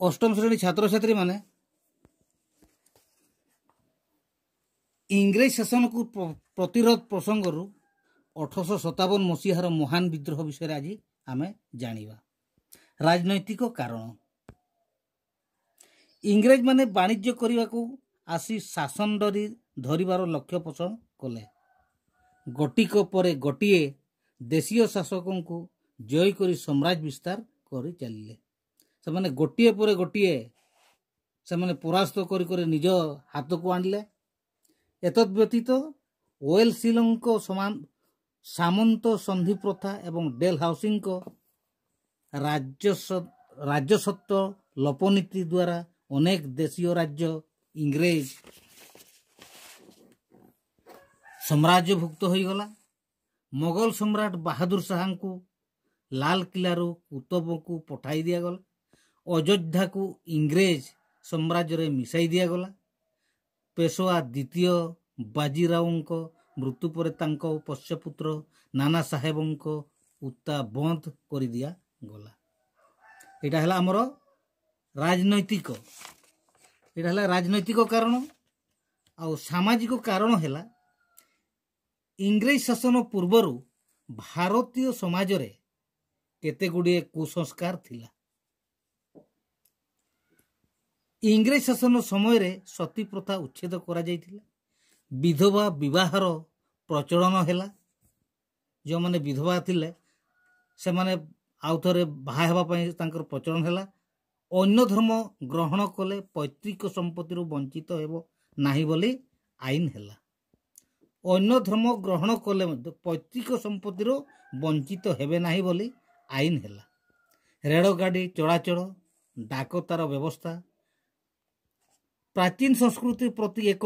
अष्टम श्रेणी छात्र छात्री माने इंग्रेज शासन को प्रतिरोध प्रसंग 1857 मसीहार महान विद्रोह विषय आज आम जानिबा। राजनैतिक कारण इंग्रेज माने वाणिज्य करने को आसी शासन धरिबार लक्ष्य पोषण कले। गोटिक परे गोटिए देशीय शासकों को जय करी साम्राज्य विस्तार करी चलिले। से माने गोटिए परे गोटिए से माने परास्त करी निज हाथ को आणले। एतद व्यतीत ओएलसीलों समान सामंत संधि प्रथा एवं डेल हाउसिंग को राजस्व लोपनीति द्वारा अनेक देशीय राज्य इंग्रेज साम्राज्यभुक्त हो गला। मोगल सम्राट बहादुर शाह को लाल किला कुतुब को पठाई दिगला। अयोध्या को इंग्रेज साम्राज्य रे मिसाई दिगला। पेशवा द्वितीय बाजीराव मृत्यु पर पोष्यपुत्र नाना साहेब उत्ता बंद कर दिया गला। यहाँ है आमर राजनैतिक कारण। आ सामाजिक कारण है इंग्रेज शासन पूर्वर भारतीय समाज रे केते गुड़िए कुसंस्कार थिला। इंग्रेज शासन समय रे सती प्रथा उच्छेद करा जायतिला। विधवा विवाहर प्रचलन है। जो माने विधवा थिले से माने आउ थरे बाहा हेबा पई तांकर प्रचलन है। अन्य धर्म ग्रहण कले पैतृक संपत्ति वंचित हेबो नाही बोली आईन है। अन्य धर्म ग्रहण कले पैतृक संपत्ति वंचित हेबे नाही बोली आईन है। रेलगाड़ी चलाचल डाकतार व्यवस्था प्राचीन संस्कृति प्रति एक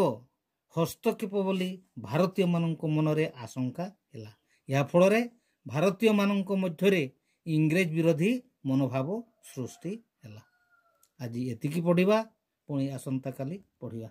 हस्तक्षेप बोली भारतीय मानक मनरे आशंका है। या फल भारतीय मानक मध्य इंग्रेज विरोधी मनोभाव सृष्टि है। आज एतिकी पढ़िबा पुणी आसंता काली पढ़िबा।